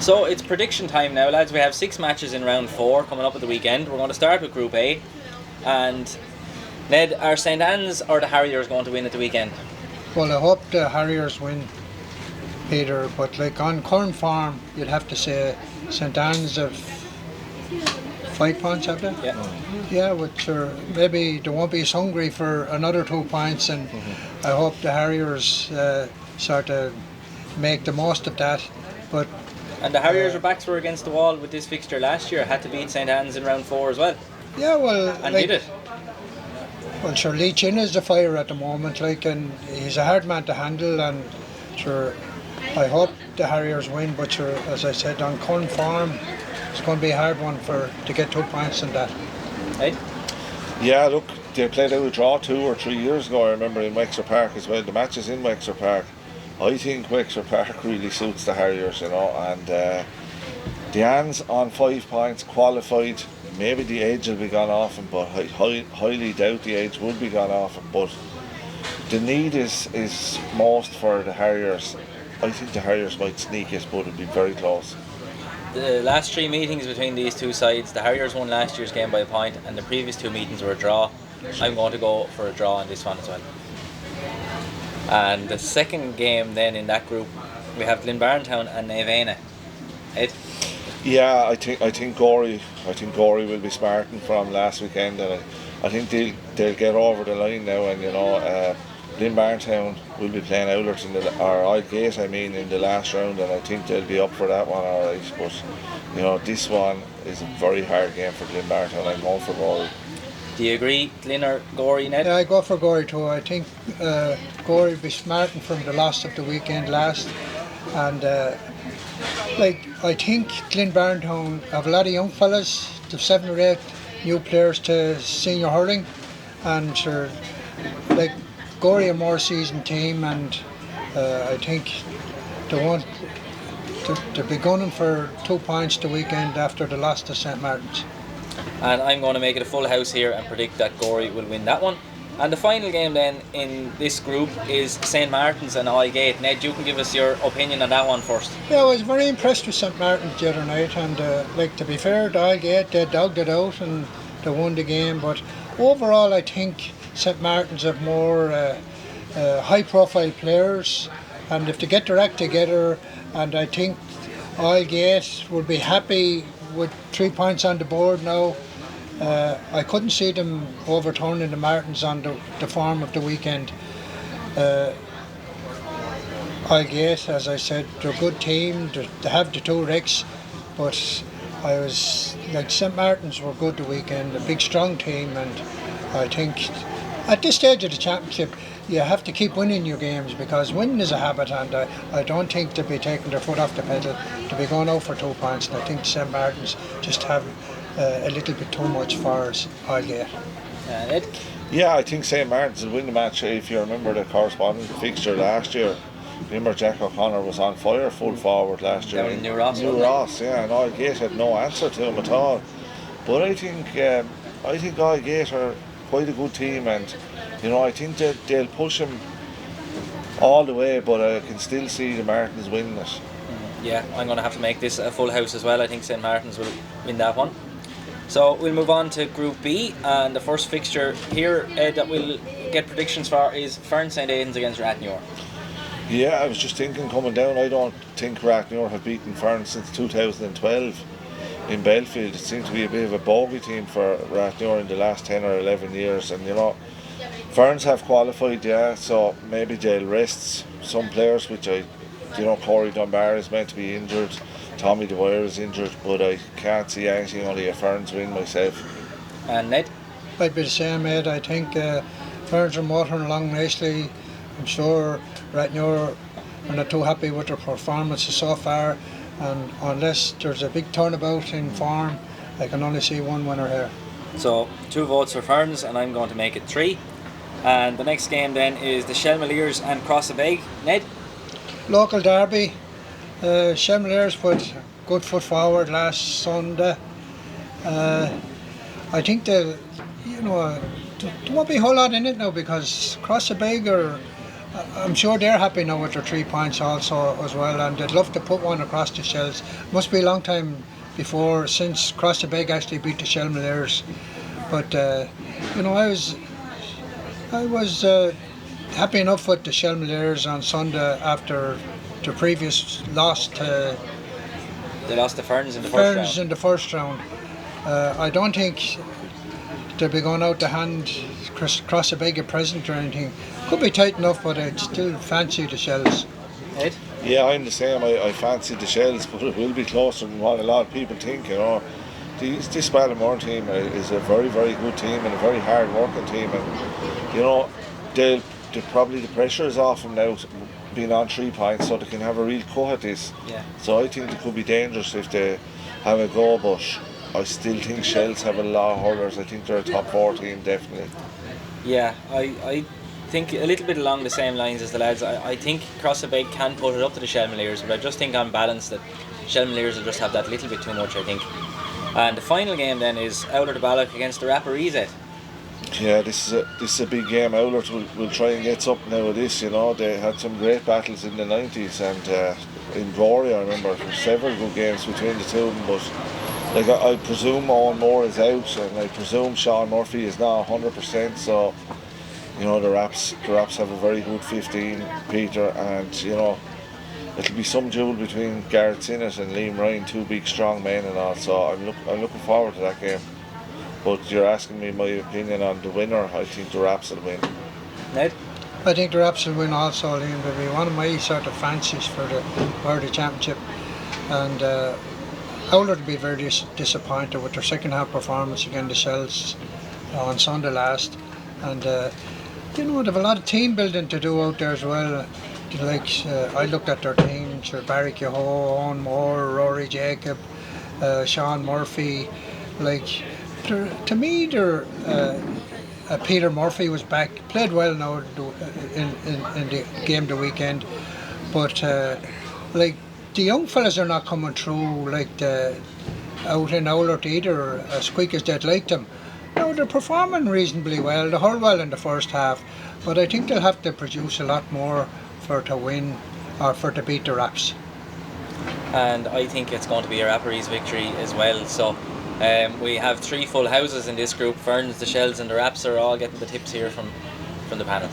So it's prediction time now, lads. We have 6 matches in round 4 coming up at the weekend. We're going to start with Group A. And Ned, are St Anne's or the Harriers going to win at the weekend? Well, I hope the Harriers win, Peter, but like on current form, you'd have to say St Anne's have 5 points, have they? Yeah. Yeah, which are, maybe they won't be as hungry for another 2 points, and I hope the Harriers sort of make the most of that. But And the Harriers' backs were against the wall with this fixture last year, had to beat St Anne's in round 4 as well. yeah, well, And like, did it. well, sure, Lee Chin is the fire at the moment, like, and he's a hard man to handle, and sure, I hope the Harriers win, but sure, as I said, on current form, it's going to be a hard one to get 2 points in that. Right? Yeah, look, they played out a draw 2 or 3 years ago, I remember, in Wexford Park as well. The match is in Wexford Park. I think Wexford Park really suits the Harriers, you know, and the Anns on 5 points, qualified. Maybe the age will be gone off him, but I highly doubt the age will be gone off him. But the need is most for the Harriers. I think the Harriers might sneak it, but it'll be very close. The last 3 meetings between these two sides, the Harriers won last year's game by a point, and the previous 2 meetings were a draw. I'm going to go for a draw in this one as well. And the second game then in that group, we have Barrington and Navan. Ed? Yeah, I think Gorey will be smarting from last weekend, and I think they'll get over the line now, and you know, Barrington will be playing Owlert or Aldgate, I mean, in the last round, and I think they'll be up for that one, all right. But you know, this one is a very hard game for Barrington. I'm going for Gorey. Do you agree, Lynn or Gorey, Ned? Yeah, I go for Gorey too. I think Gorey will be smarting from the loss of the weekend last, and I think Barrington have a lot of young fellas. They've 7 or 8 new players to senior hurling, and sure, like Gorey a more seasoned team, and I think they want to be gunning for 2 points the weekend after the loss to St Martin's. And I'm going to make it a full house here and predict that Gorey will win that one. And the final game then in this group is St Martin's and Aldgate. Ned, you can give us your opinion on that one first. Yeah, I was very impressed with St Martin's the other night, and to be fair to Aldgate, they dogged it out and they won the game, but overall I think St Martin's have more high profile players, and if they get their act together, and I think Aldgate would be happy with 3 points on the board now. I couldn't see them overturning the Martins on the form of the weekend. Aldgate, as I said, they're a good team. They have the 2 wrecks, but I was like St Martin's were good the weekend. A big, strong team, and I think at this stage of the championship, you have to keep winning your games, because winning is a habit, and I don't think they'll be taking their foot off the pedal to be going out for 2 points. And I think St Martin's just have a little bit too much for us, Aldgate. Ed? Yeah, I think St Martin's will win the match. If you remember the corresponding fixture last year, remember Jack O'Connor was on fire full forward last year. Down in New Ross. Yeah, and Aldgate had no answer to him at all. But I think Aldgate are quite a good team, and you know, I think they'll push him all the way, but I can still see the Martins winning it. Yeah, I'm going to have to make this a full house as well. I think St Martin's will win that one. So we'll move on to Group B, and the first fixture here that we'll get predictions for is Ferns St Aidan's against Ratoath. Yeah, I was just thinking coming down, I don't think Ratoath have beaten Ferns since 2012 in Belfield. It seems to be a bit of a bogey team for Ratoath in the last 10 or 11 years, and you know, Ferns have qualified, yeah, so maybe they'll rest some players, which Corey Dunbar is meant to be injured, Tommy Dwyer is injured, but I can't see anything, only a Ferns win myself. And Ned? I'd be the same, Ed. I think Ferns are motoring along nicely. I'm sure Ratoath are not too happy with their performances so far, and unless there's a big turnabout in form, I can only see one winner here. So 2 votes for Ferns, and I'm going to make it 3. And the next game then is the Shelmaliers and Crossabeg. Ned? Local derby. Shelmaliers put good foot forward last Sunday. I think there won't be a whole lot in it now, because Crossabeg I'm sure they're happy now with their 3 points also as well, and they'd love to put one across the Shels. Must be a long time before since Crossabeg actually beat the Shelmaliers. But you know, I was happy enough with the Shelmaliers on Sunday after the previous loss to They lost the Ferns in the first Ferns round. in the first round. I don't think they'll be going out to hand Crossabeg a present or anything. Could be tight enough, but I'd still fancy the Shels. Ed? Yeah, I'm the same. I fancy the Shels, but it will be closer than what a lot of people think. You know, this Ballamore team is a very, very good team and a very hard working team, and you know, they probably the pressure is off them now, being on 3 points, so they can have a real go at this. Yeah. So I think it could be dangerous if they have a go, but I still think Shels have a lot of hurlers. I think they're a top 4 team, definitely. Yeah, I think a little bit along the same lines as the lads. I think Crossabeg can put it up to the Shelmaliers, but I just think on balance that Shelmaliers will just have that little bit too much, I think. And the final game then is Owler to Balloch against the Ratoath. Yeah, this is a big game. Owler will try and get something out of this. You know, they had some great battles in the 90s, and in Rory I remember there were several good games between the two of them. But like I presume Owen Moore is out, and I presume Sean Murphy is not 100%. So you know the Raps have a very good 15, Peter, and you know it'll be some duel between Garrett Sinnott and Liam Ryan, 2 big strong men and all. So I'm looking forward to that game. But you're asking me my opinion on the winner. I think the Raps will win. Ned? I think the Raps will win also, Liam. Will be one of my sort of fancies for the championship. And Owler will be very disappointed with their second half performance against the Shels on Sunday last. And you know, they have a lot of team building to do out there as well. Like I looked at their team: sure, Barry Kehoe, Owen Moore, Rory Jacob, Sean Murphy. Like to me, they're Peter Murphy was back, played well now in the game the weekend, but like the young fellas are not coming through like out in Owler either as quick as they'd like them. Now they're performing reasonably well. They hurled well in the first half, but I think they'll have to produce a lot more to win or for to beat the Raps. And I think it's going to be a Ratoath victory as well. So we have 3 full houses in this group. Ferns, the Shels and the Raps are all getting the tips here from the panel.